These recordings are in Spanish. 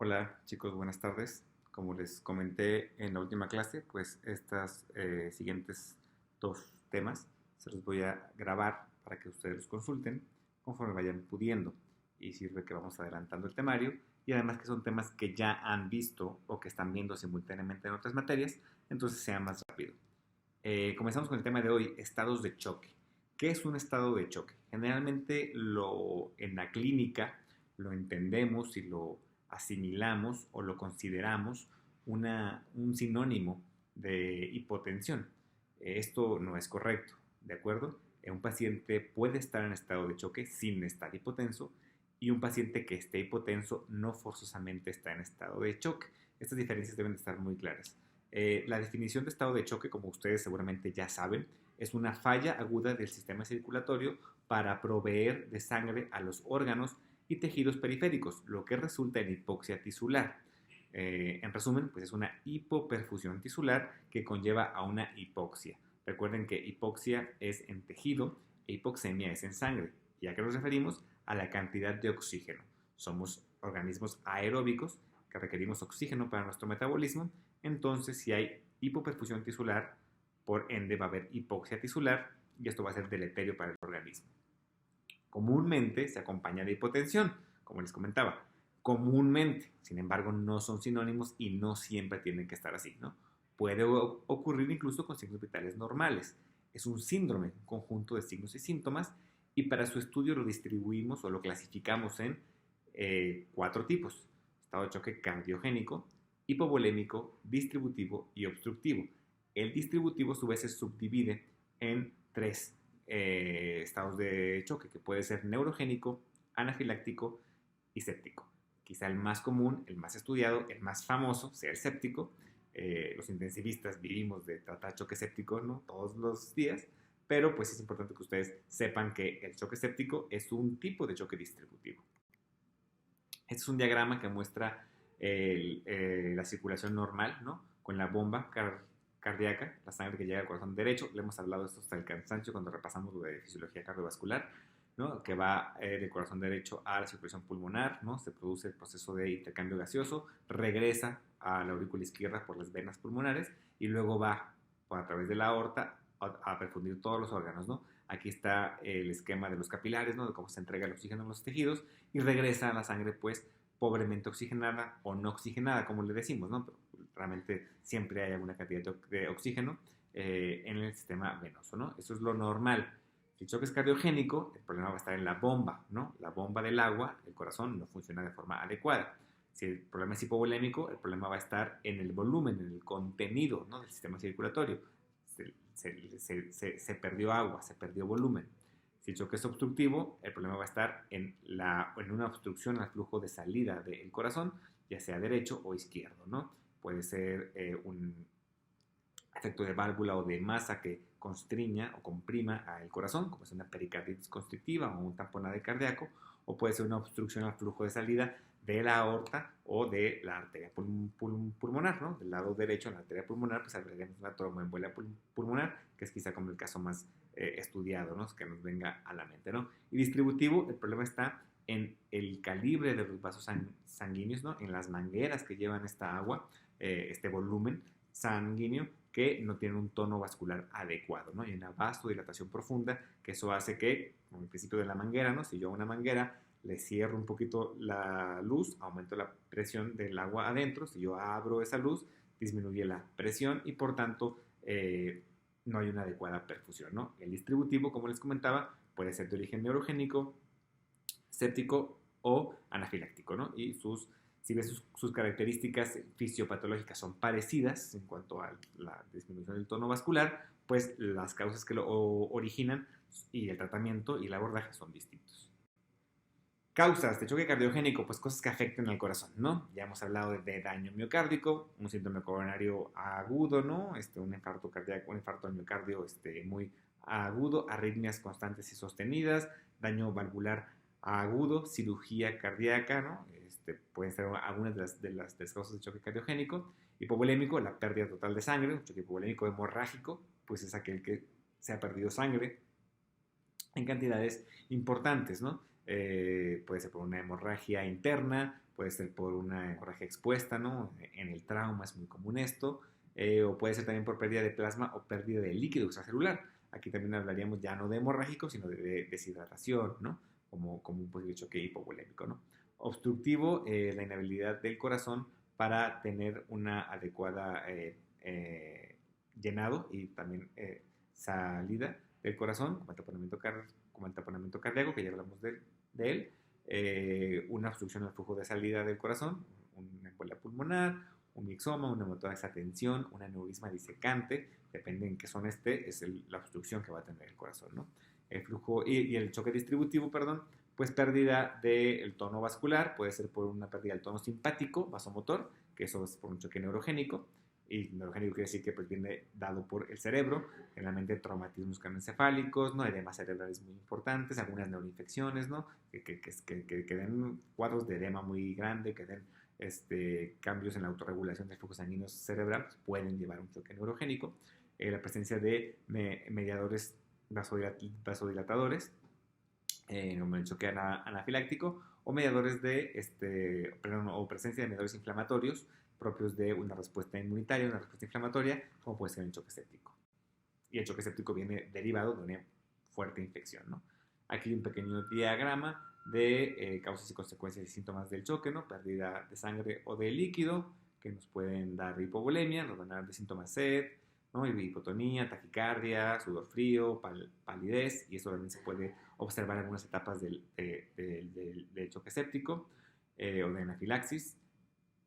Hola chicos, buenas tardes. Como les comenté en la última clase, pues estas siguientes dos temas se los voy a grabar para que ustedes los consulten conforme vayan pudiendo. Y sirve que vamos adelantando el temario y además que son temas que ya han visto o que están viendo simultáneamente en otras materias, entonces sea más rápido. Comenzamos con el tema de hoy, estados de choque. ¿Qué es un estado de choque? Generalmente en la clínica lo entendemos y lo asimilamos o lo consideramos un sinónimo de hipotensión. Esto no es correcto, ¿de acuerdo? Un paciente puede estar en estado de choque sin estar hipotenso y un paciente que esté hipotenso no forzosamente está en estado de choque. Estas diferencias deben de estar muy claras. La definición de estado de choque, como ustedes seguramente ya saben, es una falla aguda del sistema circulatorio para proveer de sangre a los órganos y tejidos periféricos, lo que resulta en hipoxia tisular. En resumen, pues es una hipoperfusión tisular que conlleva a una hipoxia. Recuerden que hipoxia es en tejido e hipoxemia es en sangre. ¿Y a qué nos referimos? A la cantidad de oxígeno. Somos organismos aeróbicos que requerimos oxígeno para nuestro metabolismo. Entonces, si hay hipoperfusión tisular, por ende va a haber hipoxia tisular y esto va a ser deleterio para el organismo. Comúnmente se acompaña de hipotensión, como les comentaba. Comúnmente, sin embargo, no son sinónimos y no siempre tienen que estar así, ¿no? Puede ocurrir incluso con signos vitales normales. Es un síndrome, un conjunto de signos y síntomas, y para su estudio lo distribuimos o lo clasificamos en cuatro tipos: estado de choque cardiogénico, hipovolémico, distributivo y obstructivo. El distributivo a su vez se subdivide en tres estados de choque, que puede ser neurogénico, anafiláctico y séptico. Quizá el más común, el más estudiado, el más famoso sea el séptico. Los intensivistas vivimos de tratar choque séptico, ¿no?, todos los días, pero pues es importante que ustedes sepan que el choque séptico es un tipo de choque distributivo. Este es un diagrama que muestra la circulación normal, ¿no?, con la bomba cardíaca, la sangre que llega al corazón derecho. Le hemos hablado de esto hasta el cansancio cuando repasamos lo de fisiología cardiovascular, ¿no?, que va del corazón derecho a la circulación pulmonar, ¿no? Se produce el proceso de intercambio gaseoso, regresa a la aurícula izquierda por las venas pulmonares y luego va a través de la aorta a perfundir todos los órganos, ¿no? Aquí está el esquema de los capilares, ¿no?, de cómo se entrega el oxígeno en los tejidos y regresa a la sangre, pues, pobremente oxigenada o no oxigenada, como le decimos, ¿no? Pero realmente siempre hay alguna cantidad de oxígeno en el sistema venoso, ¿no? Eso es lo normal. Si el choque es cardiogénico, el problema va a estar en la bomba, ¿no? La bomba del agua, el corazón no funciona de forma adecuada. Si el problema es hipovolémico, el problema va a estar en el volumen, en el contenido, ¿no?, del sistema circulatorio. Se perdió agua, se perdió volumen. Si el choque es obstructivo, el problema va a estar en una obstrucción al flujo de salida del corazón, ya sea derecho o izquierdo, ¿no? Puede ser un efecto de válvula o de masa que constriña o comprima al corazón, como es una pericarditis constrictiva o un tamponade cardíaco, o puede ser una obstrucción al flujo de salida de la aorta o de la arteria pulmonar, ¿no? Del lado derecho, en la arteria pulmonar, pues agregaremos una tromboembolia pulmonar, que es quizá como el caso más estudiado, ¿no?, que nos venga a la mente, ¿no? Y distributivo, el problema está en el calibre de los vasos sanguíneos, ¿no?, en las mangueras que llevan esta agua, este volumen sanguíneo, que no tienen un tono vascular adecuado, ¿no? Hay una vasodilatación profunda, que eso hace que, como el principio de la manguera, ¿no?, si yo a una manguera le cierro un poquito la luz, aumento la presión del agua adentro. Si yo abro esa luz, disminuye la presión y por tanto no hay una adecuada perfusión, ¿no? El distributivo, como les comentaba, puede ser de origen neurogénico, séptico o anafiláctico, ¿no? Y si ves sus características fisiopatológicas son parecidas en cuanto a la disminución del tono vascular, pues las causas que lo originan y el tratamiento y el abordaje son distintos. Causas de choque cardiogénico, pues cosas que afecten al corazón, ¿no? Ya hemos hablado de daño miocárdico, un síndrome coronario agudo, ¿no? Un infarto cardíaco, un infarto al miocardio muy agudo, arritmias constantes y sostenidas, daño valvular agudo, cirugía cardíaca, ¿no? Pueden ser algunas de las causas de choque cardiogénico. Hipovolémico, la pérdida total de sangre. Un choque hipovolémico hemorrágico, pues es aquel que se ha perdido sangre en cantidades importantes, ¿no? puede ser por una hemorragia interna, puede ser por una hemorragia expuesta, ¿no? En el trauma es muy común esto, o puede ser también por pérdida de plasma o pérdida de líquido extracelular. Aquí también hablaríamos ya no de hemorrágico, sino de deshidratación, ¿no? Como un posible choque hipovolémico, ¿no? Obstructivo, la inhabilidad del corazón para tener una adecuada llenado y también salida del corazón, como el taponamiento cardíaco, que ya hablamos de él, una obstrucción al flujo de salida del corazón, una embolia pulmonar, un mixoma, una hematorax tensión, un aneurisma disecante, depende en qué zona esté, es la obstrucción que va a tener el corazón, ¿no? El flujo y el choque distributivo, perdón, pues pérdida del tono vascular, puede ser por una pérdida del tono simpático, vasomotor, que eso es por un choque neurogénico, y neurogénico quiere decir que pues viene dado por el cerebro, generalmente traumatismos craneoencefálicos, ¿no? Edemas cerebrales muy importantes, algunas neuroinfecciones, ¿no? Que den cuadros de edema muy grande, que den cambios en la autorregulación del flujo sanguíneo cerebral, pues, pueden llevar a un choque neurogénico. La presencia de mediadores vasodilatadores, como el choque anafiláctico, o mediadores o presencia de mediadores inflamatorios propios de una respuesta inmunitaria, una respuesta inflamatoria, como puede ser el choque séptico. Y el choque séptico viene derivado de una fuerte infección, ¿no? Aquí hay un pequeño diagrama de causas y consecuencias y síntomas del choque, ¿no? Pérdida de sangre o de líquido, que nos pueden dar hipovolemia, nos van a dar de síntomas sed, ¿no? Hipotonía, taquicardia, sudor frío, palidez, y eso también se puede observar en algunas etapas del choque séptico o de anafilaxis.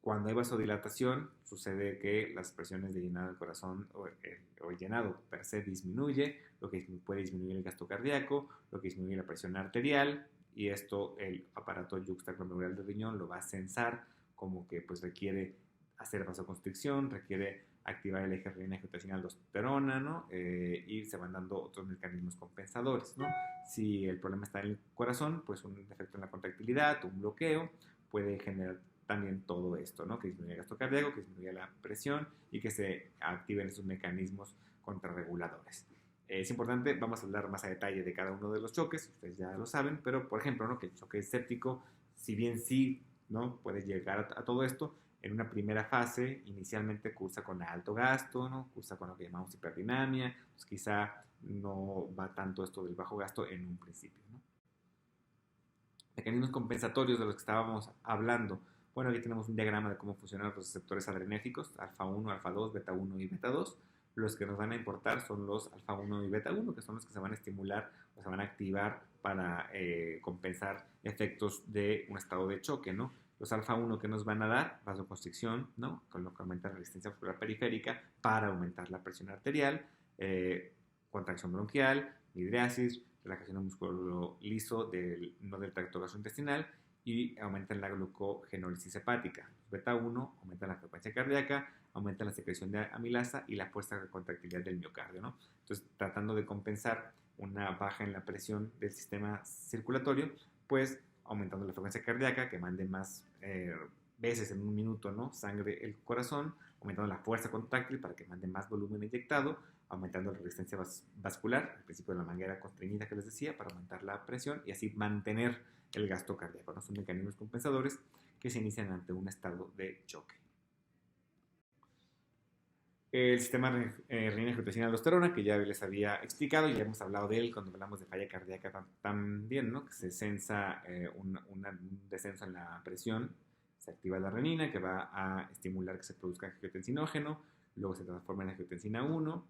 Cuando hay vasodilatación, sucede que las presiones de llenado del corazón o el llenado per se disminuye, lo que puede disminuir el gasto cardíaco, lo que disminuye la presión arterial, y esto el aparato yuxtaglomerular del riñón lo va a censar como que pues requiere hacer vasoconstricción, requiere activar el eje renina-angiotensina-aldosterona, ¿no? Y se van dando otros mecanismos compensadores, ¿no? Si el problema está en el corazón, pues un defecto en la contractilidad, un bloqueo, puede generar también todo esto, ¿no? Que disminuya el gasto cardíaco, que disminuya la presión y que se activen esos mecanismos contrarreguladores. Es importante, vamos a hablar más a detalle de cada uno de los choques, ustedes ya lo saben, pero por ejemplo, ¿no? Que el choque séptico, si bien sí, ¿no? Puede llegar a todo esto, en una primera fase, inicialmente cursa con alto gasto, ¿no? Cursa con lo que llamamos hiperdinamia, pues quizá no va tanto esto del bajo gasto en un principio, ¿no? Mecanismos compensatorios de los que estábamos hablando. Bueno, aquí tenemos un diagrama de cómo funcionan los receptores adrenérgicos, alfa 1, alfa 2, beta 1 y beta 2. Los que nos van a importar son los alfa 1 y beta 1, que son los que se van a estimular o se van a activar para compensar efectos de un estado de choque, ¿no? Los alfa 1 que nos van a dar vasoconstricción, ¿no? Con lo que aumenta la resistencia vascular periférica para aumentar la presión arterial, contracción bronquial, midriasis, relajación del músculo liso no del tracto gastrointestinal, y aumentan la glucogenólisis hepática. Beta 1 aumenta la frecuencia cardíaca, aumenta la secreción de amilasa y la fuerza de contractilidad del miocardio, ¿no? Entonces, tratando de compensar una baja en la presión del sistema circulatorio, pues aumentando la frecuencia cardíaca, que mande más veces en un minuto, ¿no? Sangre el corazón, aumentando la fuerza contráctil para que mande más volumen inyectado, aumentando la resistencia vascular, al principio de la manguera constreñida que les decía, para aumentar la presión y así mantener el gasto cardíaco, ¿no? Son mecanismos compensadores que se inician ante un estado de choque. El sistema renina-angiotensina-aldosterona, que ya les había explicado y ya hemos hablado de él cuando hablamos de falla cardíaca también, ¿no? Que se sensa un descenso en la presión, se activa la renina, que va a estimular que se produzca angiotensinógeno, luego se transforma en angiotensina 1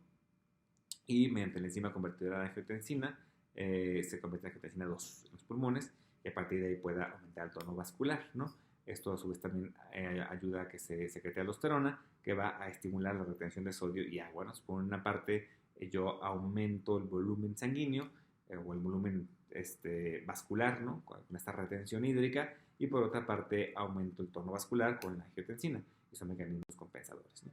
y mediante la enzima convertidora de angiotensina se convierte en angiotensina 2 en los pulmones y a partir de ahí pueda aumentar el tono vascular, ¿no? Esto a su vez también ayuda a que se secrete aldosterona, que va a estimular la retención de sodio y agua, ¿no? Por una parte, yo aumento el volumen sanguíneo o el volumen vascular, ¿no? Con esta retención hídrica, y por otra parte aumento el tono vascular con la angiotensina, y son mecanismos compensadores, ¿no?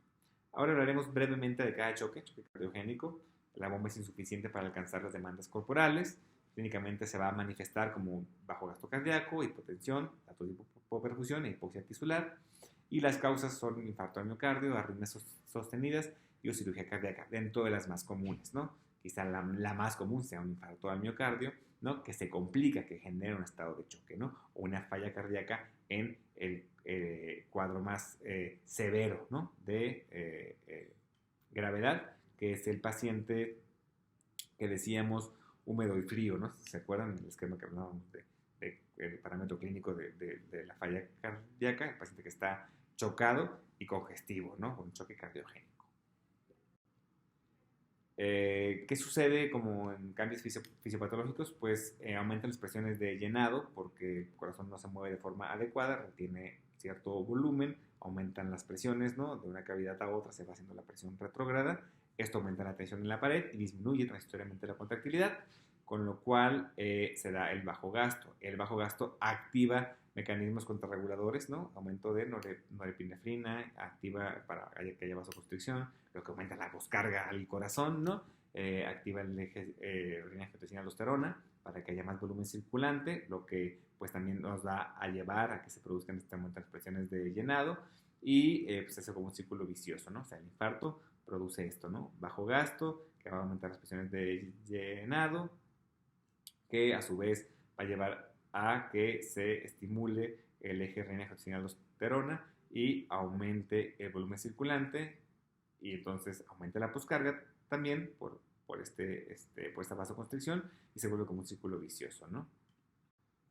Ahora hablaremos brevemente de cada choque cardiogénico. La bomba es insuficiente para alcanzar las demandas corporales. Clínicamente se va a manifestar como bajo gasto cardíaco, hipotensión, datos de hipoperfusión e hipoxia tisular. Y las causas son infarto al miocardio, arritmias sostenidas y cirugía cardíaca, dentro de las más comunes, ¿no? Quizá la más común sea un infarto al miocardio, ¿no? Que se complica, que genera un estado de choque, ¿no? O una falla cardíaca en el cuadro más severo, ¿no? De gravedad, que es el paciente que decíamos húmedo y frío, ¿no? ¿Se acuerdan del esquema que hablábamos el parámetro clínico de la falla cardíaca? El paciente que está chocado y congestivo, ¿no? Con choque cardiogénico. ¿Qué sucede como en cambios fisiopatológicos? Pues aumentan las presiones de llenado porque el corazón no se mueve de forma adecuada, retiene cierto volumen, aumentan las presiones, ¿no? De una cavidad a otra se va haciendo la presión retrógrada, esto aumenta la tensión en la pared y disminuye transitoriamente la contractilidad, con lo cual se da el bajo gasto. El bajo gasto activa mecanismos contrarreguladores, ¿no? Aumento de norepinefrina, activa para que haya vasoconstricción, lo que aumenta la descarga al corazón, ¿no? Activa el eje renina-angiotensina-aldosterona para que haya más volumen circulante, lo que pues también nos va a llevar a que se produzcan este aumento de las presiones de llenado y pues hace como un círculo vicioso, ¿no? O sea, el infarto produce esto, ¿no? Bajo gasto, que va a aumentar las presiones de llenado, que a su vez va a llevar a que se estimule el eje renina-angiotensina-aldosterona y aumente el volumen circulante y entonces aumente la poscarga también por esta vasoconstricción y se vuelve como un círculo vicioso, ¿no?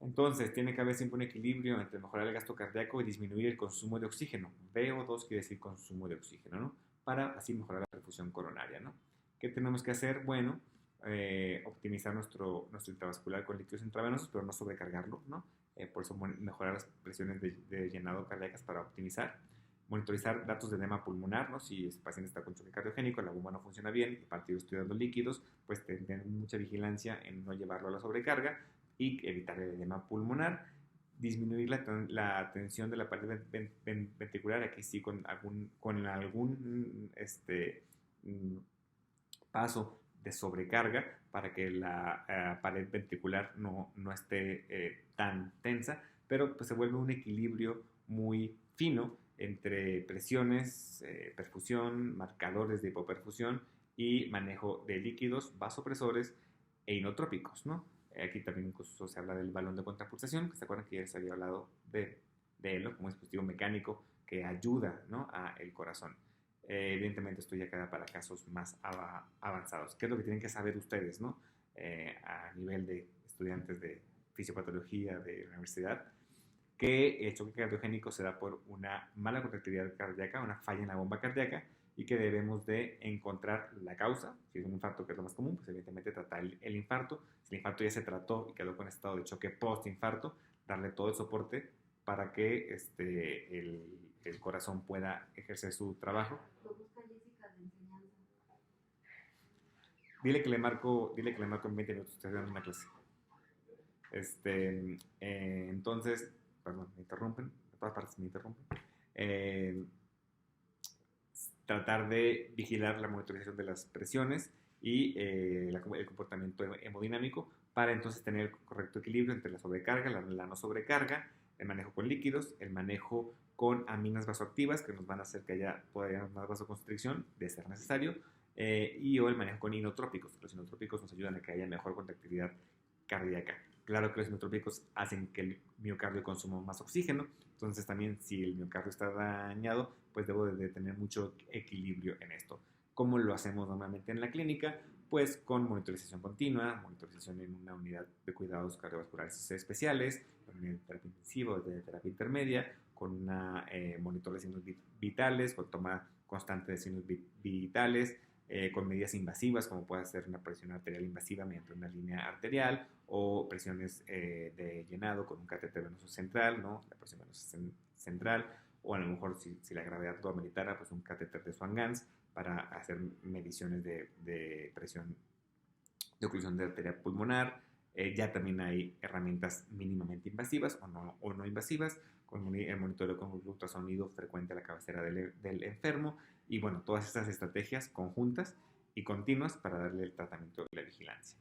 Entonces, tiene que haber siempre un equilibrio entre mejorar el gasto cardíaco y disminuir el consumo de oxígeno. VO2 quiere decir consumo de oxígeno, ¿no? Para así mejorar la perfusión coronaria, ¿no? ¿Qué tenemos que hacer? Bueno, optimizar nuestro intravascular con líquidos intravenosos, pero no sobrecargarlo, ¿no? Por eso mejorar las presiones de llenado cardíacas para optimizar. Monitorizar datos de edema pulmonar, ¿no? Si el paciente está con choque cardiogénico, la bomba no funciona bien, el partido estoy dando líquidos, pues tener mucha vigilancia en no llevarlo a la sobrecarga y evitar el edema pulmonar. Disminuir la tensión de la pared ventricular, aquí sí con algún paso de sobrecarga para que la pared ventricular no esté tan tensa, pero pues se vuelve un equilibrio muy fino entre presiones, perfusión, marcadores de hipoperfusión y manejo de líquidos, vasopresores e inotrópicos, ¿no? Aquí también incluso se habla del balón de contrapulsación, que se acuerdan que ya les había hablado de él, ¿no? Como un dispositivo mecánico que ayuda, ¿no? A el corazón. Evidentemente esto ya queda para casos más avanzados. ¿Qué es lo que tienen que saber ustedes, ¿no? A nivel de estudiantes de fisiopatología de la universidad? Que el choque cardiogénico se da por una mala contractilidad cardíaca, una falla en la bomba cardíaca, y que debemos de encontrar la causa. Si es un infarto, que es lo más común, pues evidentemente tratar el infarto. Si el infarto ya se trató y quedó con estado de choque post-infarto, darle todo el soporte para que el corazón pueda ejercer su trabajo. Dile que le marco en 20 minutos, estoy dando una clase. Entonces, perdón, me interrumpen, de todas partes me interrumpen. Tratar de vigilar la monitorización de las presiones y el comportamiento hemodinámico para entonces tener el correcto equilibrio entre la sobrecarga, la no sobrecarga, el manejo con líquidos, el manejo con aminas vasoactivas que nos van a hacer que haya todavía más vasoconstricción de ser necesario y o el manejo con inotrópicos. Los inotrópicos nos ayudan a que haya mejor contractilidad cardíaca. Claro que los inotrópicos hacen que el miocardio consuma más oxígeno, entonces también si el miocardio está dañado, pues debo de tener mucho equilibrio en esto. ¿Cómo lo hacemos normalmente en la clínica? Pues con monitorización continua, monitorización en una unidad de cuidados cardiovasculares especiales, en unidad de terapia intensiva o de terapia intermedia, con una monitor de signos vitales, con toma constante de signos vitales, con medidas invasivas como puede ser una presión arterial invasiva mediante una línea arterial o presiones de llenado con un catéter venoso central, ¿no? La presión venosa central, o a lo mejor si la gravedad lo ameritara, pues un catéter de Swan-Ganz para hacer mediciones de presión de oclusión de arteria pulmonar. Ya también hay herramientas mínimamente invasivas o no invasivas, con el monitoreo con ultrasonido frecuente a la cabecera del enfermo, y bueno, todas estas estrategias conjuntas y continuas para darle el tratamiento de la vigilancia.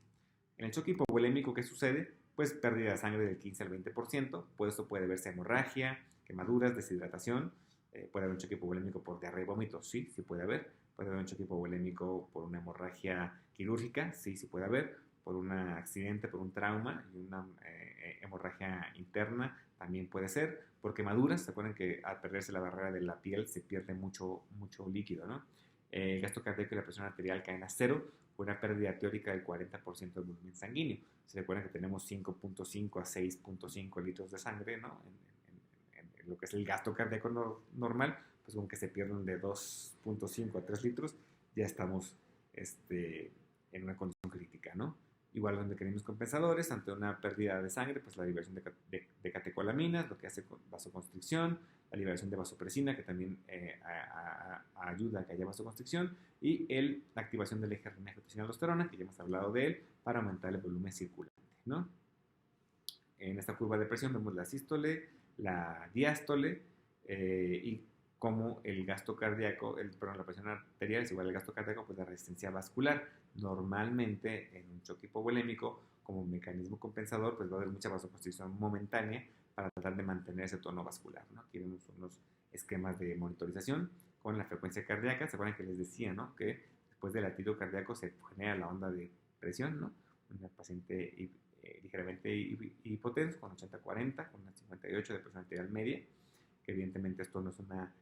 En el choque hipovolémico, ¿qué sucede? Pues pérdida de sangre del 15 al 20%, pues esto puede verse hemorragia, quemaduras, deshidratación, puede haber un choque hipovolémico por diarrea y vómito, sí puede haber un choque hipovolémico por una hemorragia quirúrgica, sí puede haber, por un accidente, por un trauma y una hemorragia interna, también puede ser. Por quemaduras, se acuerdan que al perderse la barrera de la piel se pierde mucho líquido, ¿no? El gasto cardíaco y la presión arterial caen a cero, con una pérdida teórica del 40% del volumen sanguíneo. Se recuerdan que tenemos 5.5 a 6.5 litros de sangre, ¿no? En lo que es el gasto cardíaco normal, pues con que se pierdan de 2.5 a 3 litros, ya estamos en una condición crítica, ¿no? Igual los mecanismos compensadores, ante una pérdida de sangre, pues la liberación de catecolaminas, lo que hace vasoconstricción, la liberación de vasopresina, que también ayuda a que haya vasoconstricción, y la activación del eje renina-angiotensina-aldosterona, que ya hemos hablado de él, para aumentar el volumen circulante, ¿no? En esta curva de presión vemos la sístole, la diástole, y como el gasto cardíaco, la presión arterial es igual al gasto cardíaco, pues la resistencia vascular. Normalmente en un choque hipovolémico, como mecanismo compensador, pues va a haber mucha vasoconstricción momentánea para tratar de mantener ese tono vascular, ¿no? Aquí vemos unos esquemas de monitorización con la frecuencia cardíaca. ¿Se acuerdan que les decía, ¿no? Que después del latido cardíaco se genera la onda de presión, ¿no? Una paciente ligeramente hipotenso, con 80-40, con una 58 de presión arterial media, que evidentemente esto no es una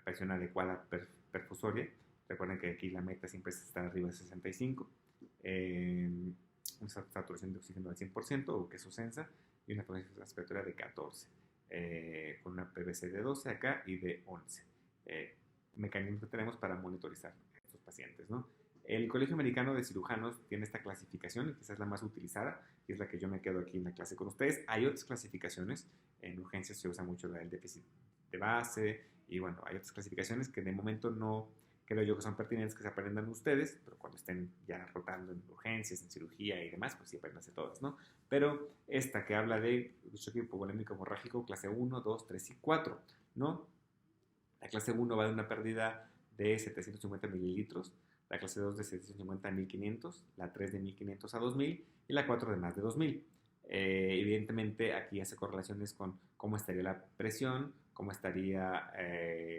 presión adecuada perfusoria. Recuerden que aquí la meta siempre es estar arriba de 65, una saturación de oxígeno al 100%, o queso sensa, y una frecuencia respiratoria de 14, con una PVC de 12 acá y de 11. Mecanismos que tenemos para monitorizar a estos pacientes, ¿no? El Colegio Americano de Cirujanos tiene esta clasificación, quizás la más utilizada, y es la que yo me quedo aquí en la clase con ustedes. Hay otras clasificaciones, en urgencias se usa mucho la del déficit de base, y bueno, hay otras clasificaciones que de momento no creo yo que son pertinentes que se aprendan ustedes, pero cuando estén ya rotando en urgencias, en cirugía y demás, pues sí aprendanse todas, ¿no? Pero esta que habla de choque hipovolémico hemorrágico, clase 1, 2, 3 y 4, ¿no? La clase 1 va de una pérdida de 750 mililitros, la clase 2 de 750 a 1500, la 3 de 1500 a 2000 y la 4 de más de 2000. Evidentemente aquí hace correlaciones con cómo estaría la presión, cómo estaría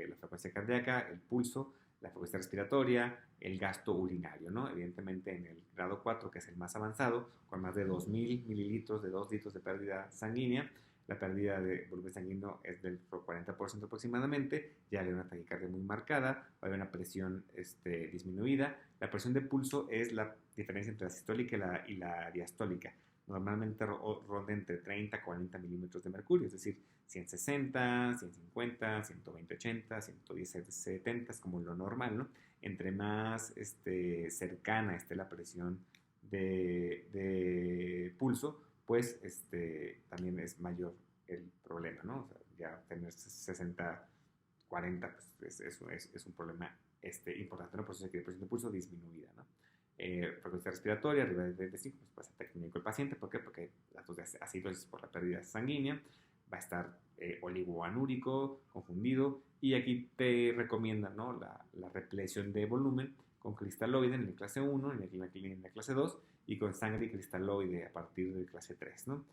la frecuencia cardíaca, el pulso, la frecuencia respiratoria, el gasto urinario, ¿no? Evidentemente en el grado 4, que es el más avanzado, con más de 2000 mililitros, de 2 litros de pérdida sanguínea, la pérdida de volumen sanguíneo es del 40% aproximadamente, ya hay una taquicardia muy marcada, va a haber una presión disminuida. La presión de pulso es la diferencia entre la sistólica y la diastólica. Normalmente ronda entre 30 a 40 milímetros de mercurio, es decir, 160, 150, 120, 80, 110, 70 es como lo normal, ¿no? Entre más cercana esté la presión de pulso, pues también es mayor el problema, ¿no? O sea, ya tener 60, 40, pues es un problema importante, ¿no? Por eso hay que presión de pulso disminuida, ¿no? Frecuencia respiratoria arriba de 35, pues puede ser técnico el paciente. ¿Por qué? Porque datos de acidosis por la pérdida sanguínea, va a estar oligoanúrico, confundido, y aquí te recomiendan, ¿no? la represión de volumen con cristaloide en la clase 1, en la clase 2, y con sangre y cristaloide a partir de clase 3, ¿no?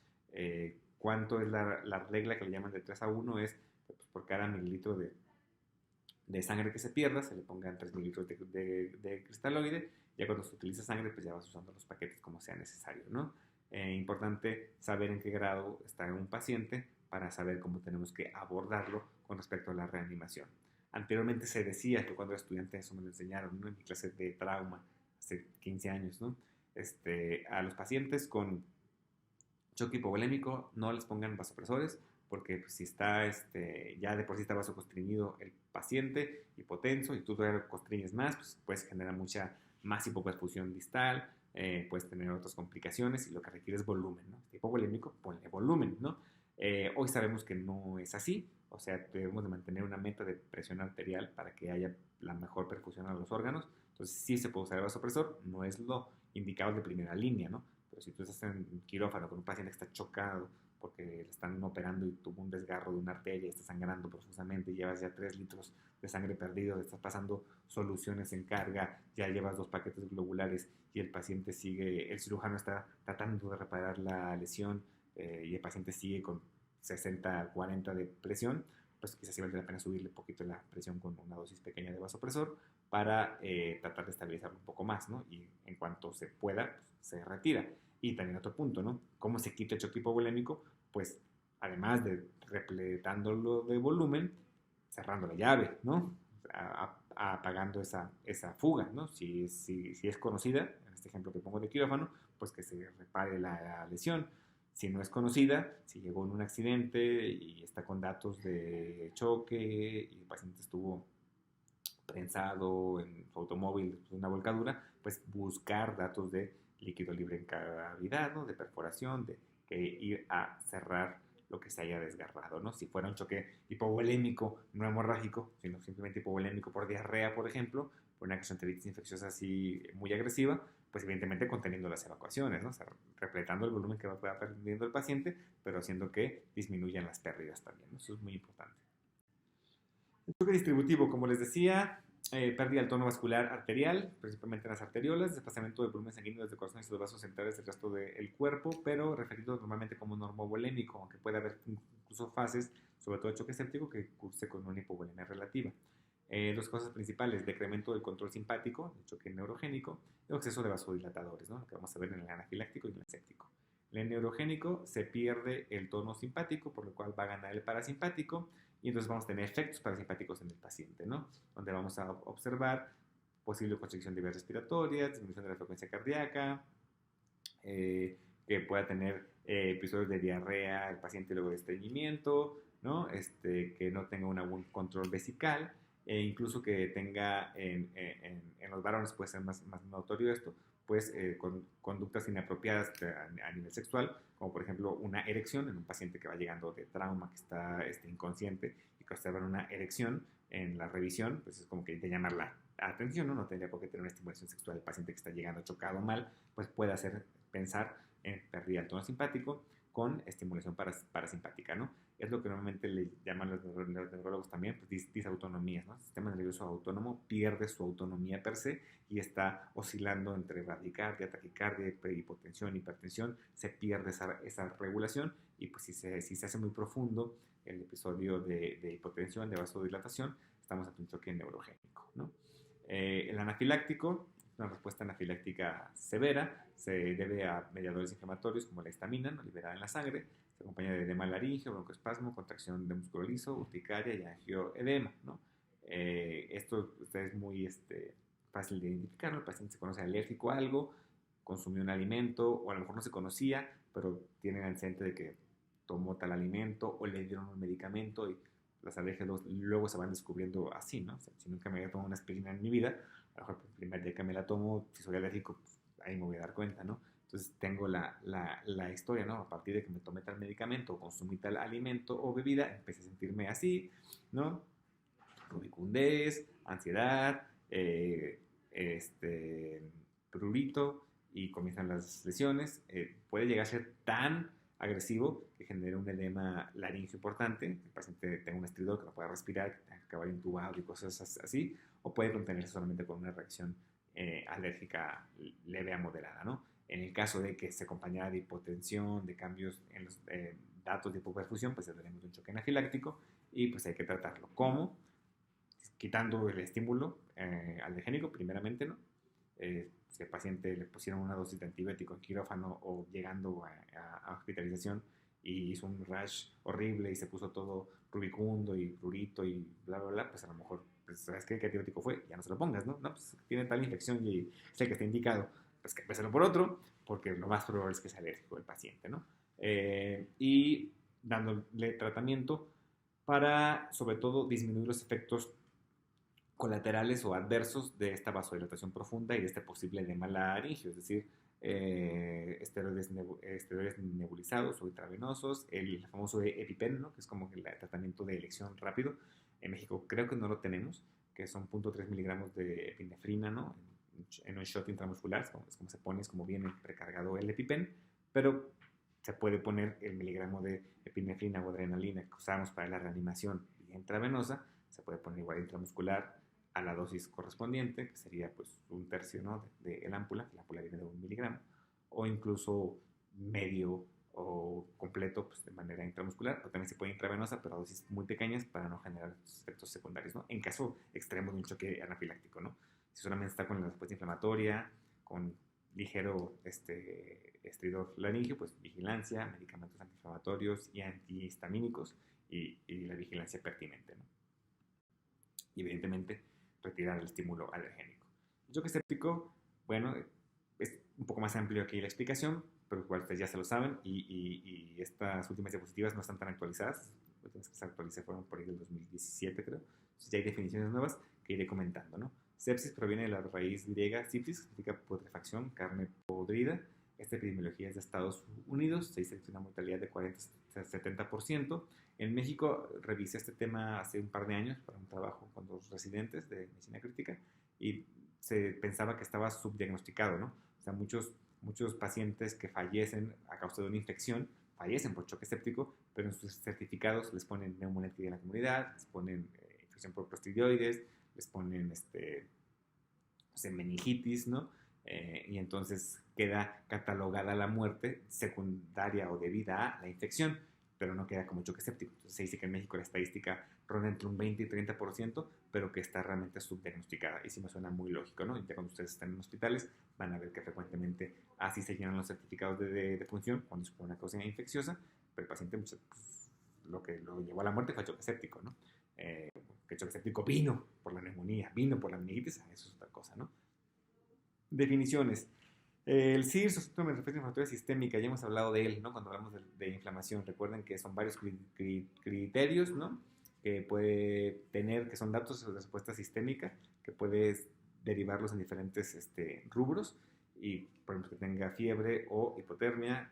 ¿Cuánto es la regla que le llaman de 3 a 1? Es pues, por cada mililitro de sangre que se pierda, se le pongan 3 mililitros de cristaloide. Ya cuando se utiliza sangre, pues ya vas usando los paquetes como sea necesario, ¿no? Importante saber en qué grado está un paciente para saber cómo tenemos que abordarlo con respecto a la reanimación. Anteriormente se decía, que cuando era estudiante eso me lo enseñaron, ¿no? En mi clase de trauma, hace 15 años, ¿no? A los pacientes con choque hipovolémico no les pongan vasopresores, porque pues, si está ya de por sí está vasoconstriñido el paciente, hipotenso, y tú todavía constriñes más, pues puedes generar mucha más hipoperfusión distal, puedes tener otras complicaciones, y lo que requiere es volumen, ¿no? Si hipovolémico, ponle volumen, ¿no? Hoy sabemos que no es así, o sea, debemos de mantener una meta de presión arterial para que haya la mejor perfusión a los órganos. Entonces sí se puede usar el vasopresor, no es lo indicado de primera línea, ¿no? Pero si tú estás en quirófano con un paciente que está chocado porque le están operando y tuvo un desgarro de una arteria y está sangrando profusamente, y llevas ya 3 litros de sangre perdido, estás pasando soluciones en carga, ya llevas 2 paquetes globulares y el paciente sigue, el cirujano está tratando de reparar la lesión, y el paciente sigue con 60, 40 de presión, pues quizás sí valdría la pena subirle un poquito la presión con una dosis pequeña de vasopresor para tratar de estabilizarlo un poco más, ¿no? Y en cuanto se pueda, pues, se retira. Y también otro punto, ¿no? ¿Cómo se quita el choque hipovolémico? Pues además de repletándolo de volumen, cerrando la llave, ¿no? Apagando esa fuga, ¿no? Si es conocida, en este ejemplo que pongo de quirófano, pues que se repare la lesión. Si no es conocida, si llegó en un accidente y está con datos de choque y el paciente estuvo prensado en su automóvil después de una volcadura, pues buscar datos de líquido libre en cavidad, ¿no? De perforación, de que ir a cerrar lo que se haya desgarrado, ¿no? Si fuera un choque hipovolémico, no hemorrágico, sino simplemente hipovolémico por diarrea, por ejemplo, por una gastroenteritis infecciosa así muy agresiva, pues evidentemente conteniendo las evacuaciones, ¿no? O sea, repletando el volumen que va perdiendo el paciente, pero haciendo que disminuyan las pérdidas también, ¿no? Eso es muy importante. El choque distributivo, como les decía, pérdida del tono vascular arterial, principalmente en las arteriolas, desplazamiento del volumen sanguíneo desde el corazón y los vasos centrales del resto del cuerpo, pero referido normalmente como normovolémico, aunque puede haber incluso fases, sobre todo el choque séptico, que curse con una hipovolemia relativa. Dos cosas principales, decremento del control simpático, el choque neurogénico, y exceso de vasodilatadores, ¿no? Lo que vamos a ver en el anafiláctico y en el séptico. En el neurogénico se pierde el tono simpático, por lo cual va a ganar el parasimpático, y entonces vamos a tener efectos parasimpáticos en el paciente, ¿no? Donde vamos a observar posible constricción de vías respiratorias, disminución de la frecuencia cardíaca, que pueda tener episodios de diarrea el paciente luego de estreñimiento, ¿no? Que no tenga un buen control vesical, e incluso que tenga en los varones, puede ser más notorio esto, pues con conductas inapropiadas a nivel sexual, como por ejemplo una erección en un paciente que va llegando de trauma, que está inconsciente y que observan una erección en la revisión, pues es como que de llamar la atención, ¿no? No tendría por qué tener una estimulación sexual el paciente que está llegando chocado mal, pues puede hacer pensar en pérdida del tono simpático con estimulación parasimpática, ¿no? Es lo que normalmente le llaman los neurólogos también, pues, disautonomías, ¿no? El sistema nervioso autónomo pierde su autonomía per se y está oscilando entre bradicardia, taquicardia, hipotensión, hipertensión, se pierde esa regulación y pues si se hace muy profundo el episodio de hipotensión, de vasodilatación, estamos ante un choque neurogénico, ¿no? El anafiláctico, una respuesta anafiláctica severa, se debe a mediadores inflamatorios como la histamina, ¿no? Liberada en la sangre, se acompaña de edema laringeo, broncoespasmo, contracción de músculo liso, urticaria y angioedema, ¿no? Esto es muy fácil de identificar, ¿no? El paciente se conoce alérgico a algo, consumió un alimento, o a lo mejor no se conocía, pero tiene el antecedente de que tomó tal alimento o le dieron un medicamento y las alergias luego se van descubriendo así, ¿no? O sea, si nunca me había tomado una aspirina en mi vida, a lo mejor el primer día que me la tomo, si soy alérgico, pues ahí me voy a dar cuenta, ¿no? Entonces tengo la historia, ¿no? A partir de que me tomé tal medicamento o consumí tal alimento o bebida, empecé a sentirme así, ¿no? Rubicundez, ansiedad, prurito y comienzan las lesiones. Puede llegar a ser tan agresivo que genere un edema laringio importante, el paciente tenga un estridor que no pueda respirar, que tenga que acabar intubado y cosas así, o puede contenerse solamente con una reacción alérgica leve a moderada, ¿no? En el caso de que se acompañara de hipotensión, de cambios en los datos de hipoperfusión, pues tendremos un choque anafiláctico y pues hay que tratarlo. ¿Cómo? Quitando el estímulo alergénico primeramente, ¿no? Si al paciente le pusieron una dosis de antibiótico en quirófano o llegando a hospitalización y hizo un rash horrible y se puso todo rubicundo y prurito y bla, bla, bla, pues a lo mejor, pues, ¿sabes qué antibiótico fue? Ya no se lo pongas, ¿no? No, pues tiene tal infección y es el que está indicado, pues que empecélo por otro, porque lo más probable es que sea alérgico el paciente, ¿no? Y dándole tratamiento para, sobre todo, disminuir los efectos colaterales o adversos de esta vasodilatación profunda y de este posible edema laringio, es decir, esteroides nebulizados o intravenosos, el famoso EpiPen, ¿no? Que es como el tratamiento de elección rápido. En México creo que no lo tenemos, que son 0.3 miligramos de epinefrina, ¿no? En un shot intramuscular, es como se pone, es como viene precargado el EpiPen, pero se puede poner el miligramo de epinefrina o adrenalina que usamos para la reanimación intravenosa, se puede poner igual intramuscular a la dosis correspondiente, que sería pues un tercio, ¿no? de la ámpula, que la ámpula viene de 1 miligramo, o incluso medio o completo pues, de manera intramuscular, o también se puede intravenosa, pero a dosis muy pequeñas para no generar efectos secundarios, ¿no? En caso extremo de un choque anafiláctico, ¿no? Si solamente está con la respuesta inflamatoria, con ligero estridor laringio, pues vigilancia, medicamentos antiinflamatorios y antihistamínicos y la vigilancia pertinente, ¿no? Y evidentemente retirar el estímulo alergénico. El choque séptico, bueno, es un poco más amplio aquí la explicación, pero igual ustedes ya se lo saben y estas últimas diapositivas no están tan actualizadas. Las últimas que se actualizaron fueron por ahí del 2017, creo. Entonces ya hay definiciones nuevas que iré comentando, ¿no? Sepsis proviene de la raíz griega sepsis, que significa putrefacción, carne podrida. Esta epidemiología es de Estados Unidos, se dice que tiene una mortalidad de 40-70%. En México revisé este tema hace un par de años para un trabajo con dos residentes de medicina crítica y se pensaba que estaba subdiagnosticado, ¿no? O sea, muchos pacientes que fallecen a causa de una infección fallecen por choque séptico, pero en sus certificados les ponen neumonía en la comunidad, les ponen infección por clostridioides, les ponen meningitis, ¿no? Y entonces queda catalogada la muerte secundaria o debida a la infección, pero no queda como choque séptico. Entonces se dice que en México la estadística ronda entre un 20 y 30%, pero que está realmente subdiagnosticada. Y sí me suena muy lógico, ¿no? Y ya cuando ustedes están en hospitales van a ver que frecuentemente así se llenan los certificados de función cuando es por una causa infecciosa, pero el paciente pues, lo que lo llevó a la muerte fue choque séptico, ¿no? Que el choque séptico vino por la neumonía, vino por la meningitis, eso es otra cosa, ¿no? Definiciones. El CIRS o síndrome de respuesta inflamatoria sistémica, ya hemos hablado de él, ¿no? Cuando hablamos de inflamación, recuerden que son varios criterios, ¿no? Que puede tener, que son datos de respuesta sistémica, que puedes derivarlos en diferentes rubros, y por ejemplo que tenga fiebre o hipotermia,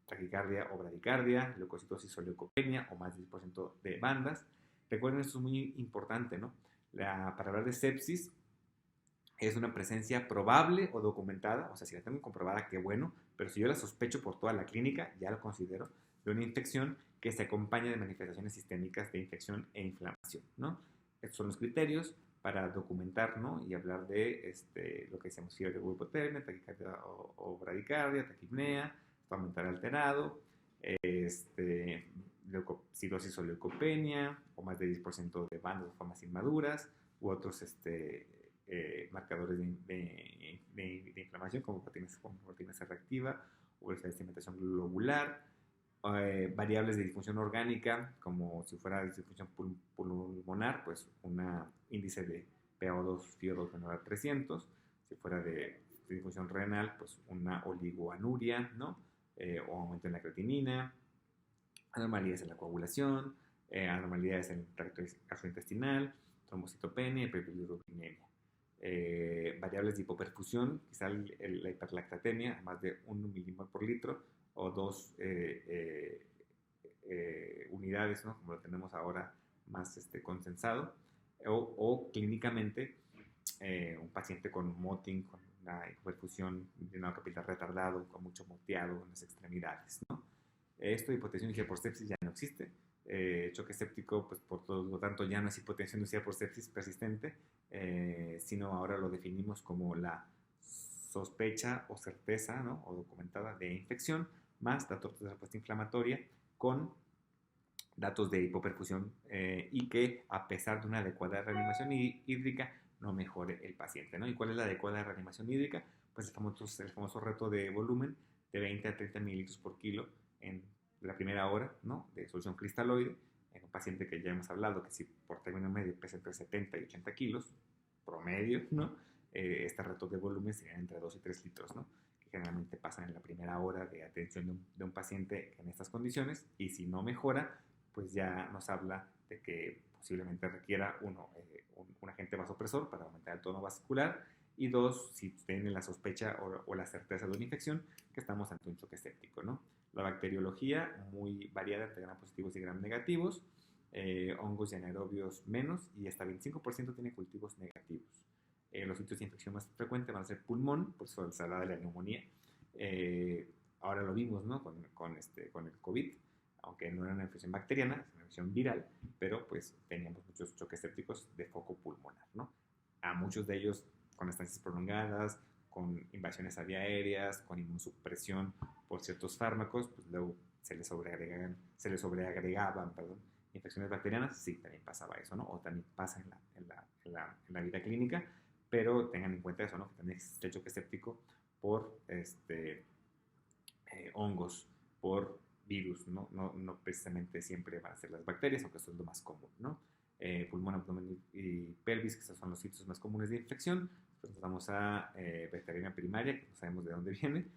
taquicardia o bradicardia, leucocitosis o leucopenia, o más del 10% de bandas. Recuerden, esto es muy importante, ¿no? Para hablar de sepsis, es una presencia probable o documentada, o sea, si la tengo comprobada, qué bueno, pero si yo la sospecho por toda la clínica, ya lo considero de una infección que se acompaña de manifestaciones sistémicas de infección e inflamación, ¿no? Estos son los criterios para documentar, ¿no? Y hablar de lo que decíamos, fiebre o hipotermia, taquicardia o bradicardia, taquipnea, estado mental alterado, leucocidosis o leucopenia, o más de 10% de bandas o formas inmaduras, u otros marcadores de inflamación como proteína C reactiva o esa estimulación globular, variables de disfunción orgánica como si fuera disfunción pulmonar, pues un índice de PaO2, FiO2 menor a 300, si fuera de disfunción renal, pues una oligoanuria, ¿no? O aumento en la creatinina, anormalidades en la coagulación, anormalidades en el tracto gastrointestinal, trombocitopenia y peribilirubinemia. Variables de hipoperfusión, quizá la hiperlactatemia, más de 1 milimol por litro o 2 unidades, ¿no? Como lo tenemos ahora más consensado, o clínicamente un paciente con moting, con una hipoperfusión de una capilar retardado, con mucho moteado en las extremidades, ¿no? Esto de hipotensión inducida por sepsis ya no existe. Choque séptico, pues por todo lo tanto ya no es hipotensión inducida por sepsis persistente, sino ahora lo definimos como la sospecha o certeza, ¿no? O documentada de infección, más datos de respuesta inflamatoria con datos de hipoperfusión y que a pesar de una adecuada reanimación hídrica no mejore el paciente, ¿no? ¿Y cuál es la adecuada reanimación hídrica? Pues el famoso reto de volumen de 20 a 30 mililitros por kilo en la primera hora, ¿no? De solución cristaloide en un paciente que ya hemos hablado que si por término medio pesa entre 70 y 80 kilos promedio, ¿no? Este reto de volumen sería entre 2 y 3 litros, ¿no? Que generalmente pasan en la primera hora de atención de un paciente en estas condiciones, y si no mejora, pues ya nos habla de que posiblemente requiera un agente vasopresor para aumentar el tono vascular, y dos, si tiene la sospecha o la certeza de una infección, que estamos ante un choque séptico, ¿no? La bacteriología muy variada entre gram positivos y gram negativos, hongos y anaerobios menos, y hasta 25% tiene cultivos negativos. Los sitios de infección más frecuentes van a ser pulmón, por eso se habla de la neumonía. Ahora lo vimos, ¿no? Con el COVID, aunque no era una infección bacteriana, es una infección viral, pero pues teníamos muchos choques sépticos de foco pulmonar, ¿no? A muchos de ellos con estancias prolongadas, con invasiones aéreas, con inmunosupresión por ciertos fármacos, pues luego se les sobreagregaban, perdón, infecciones bacterianas. Sí, también pasaba eso, ¿no? O también pasa en la vida clínica, pero tengan en cuenta eso, ¿no? Que también existe el choque séptico por hongos, por virus, ¿no? No precisamente siempre van a ser las bacterias, aunque eso es lo más común, ¿no? Pulmón, abdomen y pelvis, que esos son los sitios más comunes de infección. Pues nos vamos a bacteriemia primaria, que no sabemos de dónde viene,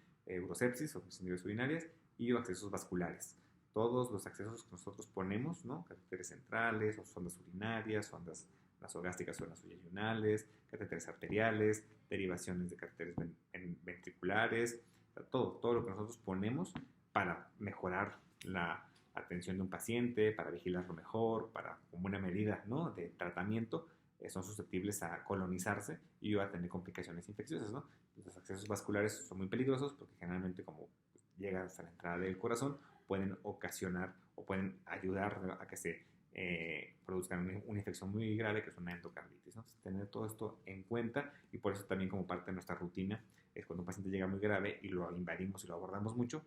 urosepsis o infecciones urinarias, y accesos vasculares. Todos los accesos que nosotros ponemos, ¿no? Catéteres centrales, o sondas urinarias, sondas nasogástricas o nasoyeyunales, catéteres arteriales, derivaciones de catéteres ventriculares, todo lo que nosotros ponemos para mejorar la atención de un paciente, para vigilarlo mejor, para como una medida, ¿no?, de tratamiento, son susceptibles a colonizarse y a tener complicaciones infecciosas, ¿no? Los accesos vasculares son muy peligrosos porque generalmente como llegan hasta la entrada del corazón pueden ocasionar o pueden ayudar a que se produzcan una infección muy grave, que es una endocarditis, ¿no? Entonces, tener todo esto en cuenta, y por eso también como parte de nuestra rutina es cuando un paciente llega muy grave y lo invadimos y lo abordamos mucho,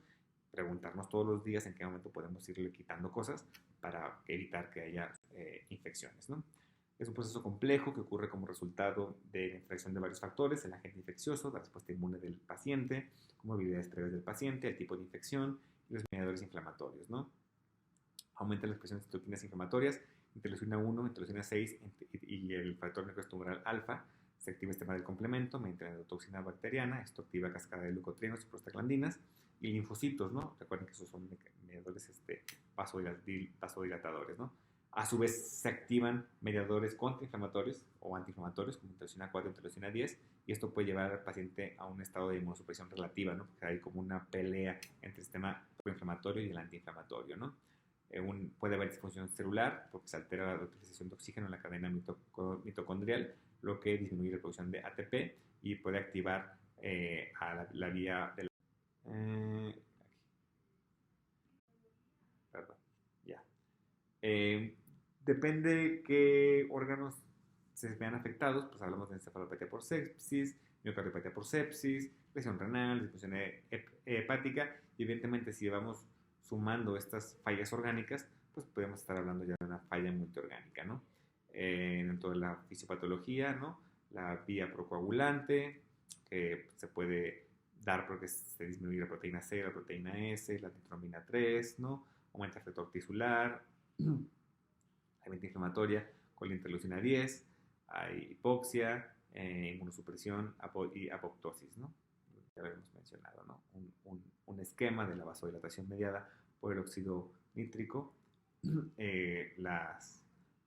preguntarnos todos los días en qué momento podemos irle quitando cosas para evitar que haya infecciones, ¿no? Es un proceso complejo que ocurre como resultado de la interacción de varios factores: el agente infeccioso, la respuesta inmune del paciente, comorbilidades previas del paciente, el tipo de infección y los mediadores inflamatorios, ¿no? Aumenta la expresión de citoquinas inflamatorias, interleucina 1, interleucina 6 y el factor necroestructural alfa. Se activa el sistema del complemento mediante la endotoxina bacteriana. Esto activa cascada de leucotrienos y prostaglandinas y linfocitos, ¿no? Recuerden que esos son mediadores vasodilatadores, ¿no? A su vez se activan mediadores contrainflamatorios o antiinflamatorios como interleucina 4 y interleucina 10, y esto puede llevar al paciente a un estado de inmunosupresión relativa, ¿no? Porque hay como una pelea entre el sistema proinflamatorio y el antiinflamatorio, ¿no? Puede haber disfunción celular porque se altera la utilización de oxígeno en la cadena mitocondrial, lo que disminuye la producción de ATP y puede activar a la vía de la... Perdón, ya. Depende qué órganos se vean afectados, pues hablamos de encefalopatía por sepsis, miocardiopatía por sepsis, lesión renal, disfunción hepática, y evidentemente si vamos sumando estas fallas orgánicas, pues podemos estar hablando ya de una falla multiorgánica, ¿no? Dentro de la fisiopatología, ¿no? La vía procoagulante, que se puede dar porque se disminuye la proteína C, la proteína S, la nitrosamina 3, ¿no? Aumenta el efector tisular, hay inflamatoria con la interleucina 10, hay hipoxia, inmunosupresión y apoptosis, ¿no? Ya lo hemos mencionado, ¿no? Un esquema de la vasodilatación mediada por el óxido nítrico, las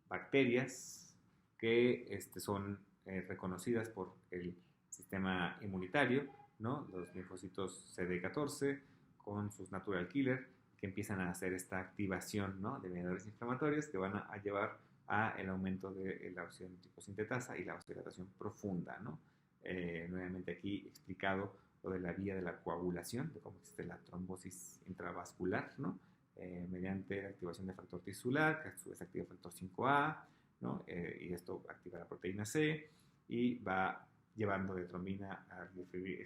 bacterias que son reconocidas por el sistema inmunitario, ¿no? Los linfocitos CD14 con sus natural killer, que empiezan a hacer esta activación, ¿no?, de mediadores inflamatorios que van a llevar a el aumento de la óxido nítrico sintetasa y la vasodilatación profunda, ¿no? Nuevamente aquí explicado lo de la vía de la coagulación, de cómo existe la trombosis intravascular, ¿no? Mediante la activación del factor tisular, que a su vez activa el factor 5A, ¿no? Y esto activa la proteína C y va llevando de trombina a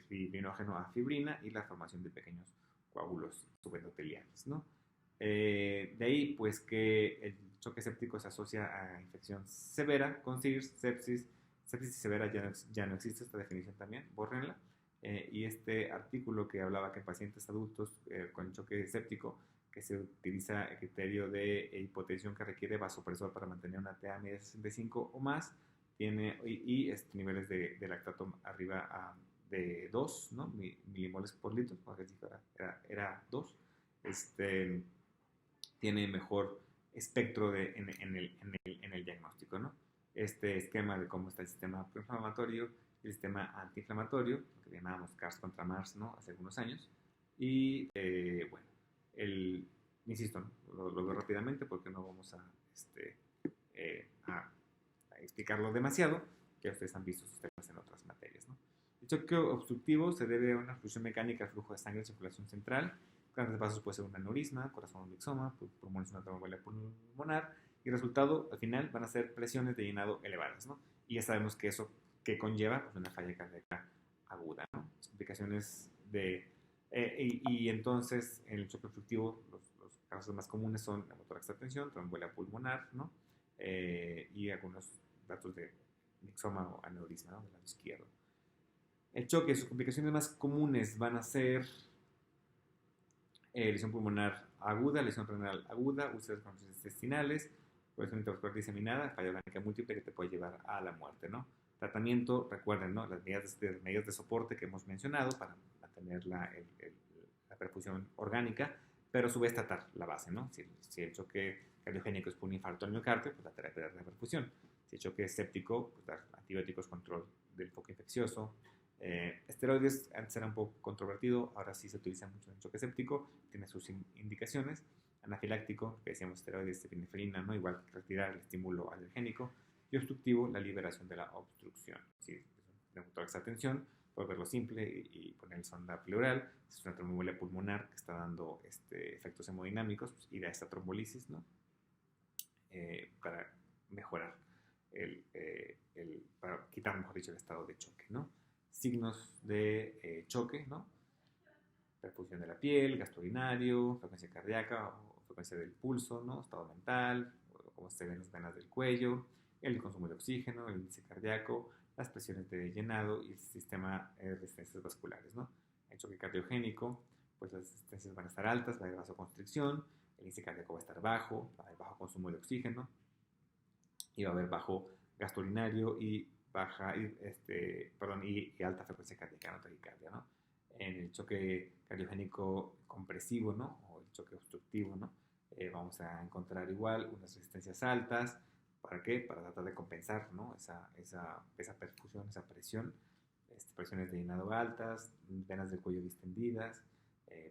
fibrinógeno a fibrina y la formación de pequeños coágulos subendoteliales, ¿no? De ahí, pues, que el choque séptico se asocia a infección severa con SIRS, sepsis. Sepsis severa ya no existe esta definición también, bórrenla. Y este artículo que hablaba que en pacientes adultos con choque séptico, que se utiliza el criterio de hipotensión que requiere vasopresor para mantener una TA media de 65 o más, tiene niveles de lactato arriba de 2, ¿no?, milimoles por litro, porque era 2, tiene mejor espectro en el diagnóstico, ¿no? Este esquema de cómo está el sistema proinflamatorio y el sistema antiinflamatorio, lo que llamábamos CARS contra MARS, ¿no?, hace algunos años. Y bueno, insisto, ¿no?, lo veo rápidamente porque no vamos a explicarlo demasiado, que ustedes han visto sus temas en otras materias, ¿no? El choque obstructivo se debe a una obstrucción mecánica al flujo de sangre en circulación central. Grandes vasos puede ser un aneurisma, corazón un mixoma, pulmones una tromboembolia pulmonar, y el resultado al final van a ser presiones de llenado elevadas, ¿no? Y ya sabemos que eso que conlleva pues, una falla cardíaca aguda, ¿no? Las complicaciones de Y entonces, en el choque obstructivo, los casos más comunes son la motórax de tensión, tromboembolia pulmonar, ¿no? Y algunos datos de mixoma o aneurisma, ¿no? Del lado izquierdo. El choque, sus complicaciones más comunes van a ser lesión pulmonar aguda, lesión renal aguda, úlceras intestinales, presión intravascular diseminada, falla orgánica múltiple que te puede llevar a la muerte, ¿no? Tratamiento, recuerden, ¿no? Las medidas de soporte que hemos mencionado para mantener la perfusión orgánica, pero a su vez tratar la base, ¿no? Si el choque cardiogénico es por un infarto al miocardio, pues la terapia de la perfusión. Si el choque es séptico, pues dar antibióticos, control del foco infeccioso. Esteroides antes era un poco controvertido, ahora sí se utiliza mucho en el choque séptico, tiene sus indicaciones. Anafiláctico, que decíamos esteroides, epinefrina, ¿no? Igual retirar el estímulo alergénico. Y obstructivo, la liberación de la obstrucción. Si es una motórax tensión, puedes verlo simple y poner sonda pleural. Si es una tromboembolia pulmonar que está dando efectos hemodinámicos, pues ir a esta trombolisis, ¿no? Para mejorar para quitar, mejor dicho, el estado de choque, ¿no? Signos de choque, ¿no? Perfusión de la piel, gasto urinario, frecuencia cardíaca o frecuencia del pulso, ¿no? Estado mental, cómo se ven las venas del cuello, el consumo de oxígeno, el índice cardíaco, las presiones de llenado y el sistema de resistencias vasculares, ¿no? El choque cardiogénico, pues las resistencias van a estar altas, va a haber vasoconstricción, el índice cardíaco va a estar bajo, va a haber bajo consumo de oxígeno y va a haber bajo gasto urinario y y alta frecuencia cardíaca, no taquicardia, ¿no? En el choque cardiogénico compresivo, ¿no? O el choque obstructivo, ¿no? Vamos a encontrar igual unas resistencias altas. ¿Para qué? Para tratar de compensar, ¿no? Esa perfusión, esa presión. Presiones de llenado altas, venas del cuello distendidas,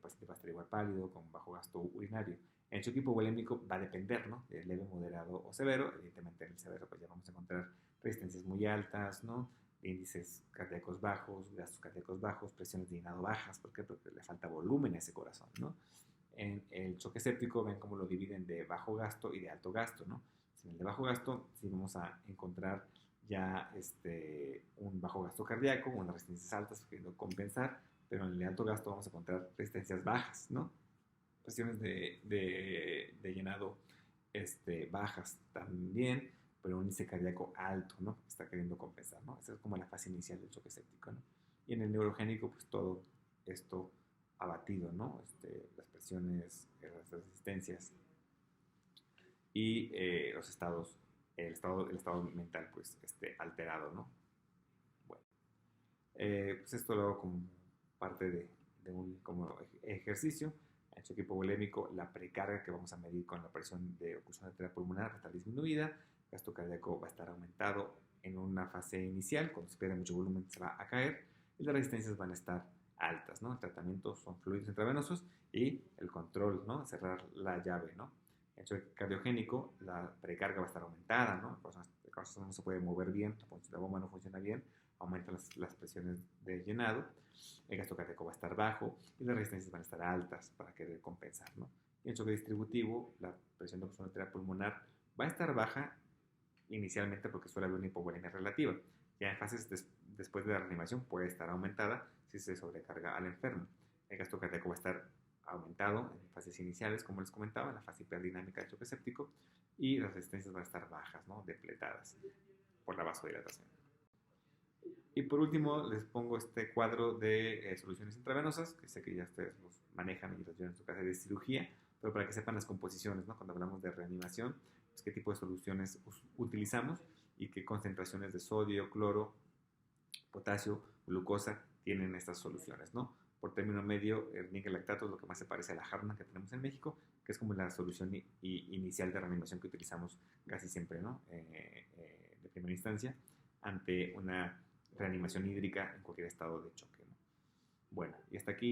paciente va a estar igual pálido, con bajo gasto urinario. En el choque hipovolémico va a depender, ¿no? De leve, moderado o severo. Evidentemente en el severo pues ya vamos a encontrar resistencias muy altas, ¿no? Índices cardíacos bajos, gastos cardíacos bajos, presiones de llenado bajas. ¿Por qué? Porque le falta volumen a ese corazón, ¿no? En el choque séptico ven cómo lo dividen de bajo gasto y de alto gasto, ¿no? En el de bajo gasto sí vamos a encontrar ya un bajo gasto cardíaco, unas resistencias altas queriendo compensar, pero en el de alto gasto vamos a encontrar resistencias bajas, ¿no? Presiones de llenado bajas también, pero un índice cardíaco alto, ¿no? Está queriendo compensar, ¿no? Esa es como la fase inicial del choque séptico, ¿no? Y en el neurogénico, pues todo esto abatido, ¿no? Las presiones, las resistencias y los estados, el estado mental, pues, alterado, ¿no? Bueno, pues esto lo hago como parte de un como ejercicio. En el choque hipovolémico, la precarga que vamos a medir con la presión de oclusión arterial pulmonar va a estar disminuida, el gasto cardíaco va a estar aumentado en una fase inicial, cuando se pierde mucho volumen se va a caer, y las resistencias van a estar altas, ¿no? El tratamiento son fluidos intravenosos y el control, ¿no? Cerrar la llave, ¿no? En el choque cardiogénico, la precarga va a estar aumentada, ¿no? El corazón no se puede mover bien, la bomba no funciona bien, aumentan las presiones de llenado, el gasto cardíaco va a estar bajo y las resistencias van a estar altas para querer compensar, ¿no? Y el choque distributivo, la presión de oclusión arterial pulmonar va a estar baja inicialmente porque suele haber una hipovolemia relativa. Ya en fases después de la reanimación puede estar aumentada si se sobrecarga al enfermo. El gasto cardíaco va a estar aumentado en fases iniciales, como les comentaba, en la fase hiperdinámica del choque séptico, y las resistencias van a estar bajas, ¿no? Depletadas por la vasodilatación. Y por último, les pongo este cuadro de soluciones intravenosas, que sé que ya ustedes los manejan y los llevan en su casa de cirugía, pero para que sepan las composiciones, ¿no? Cuando hablamos de reanimación, pues qué tipo de soluciones utilizamos y qué concentraciones de sodio, cloro, potasio, glucosa tienen estas soluciones, ¿no? Por término medio, el níquel lactato es lo que más se parece a la Harman que tenemos en México, que es como la solución inicial de reanimación que utilizamos casi siempre, ¿no? De primera instancia, ante una reanimación hídrica en cualquier estado de choque, ¿no? Bueno, y hasta aquí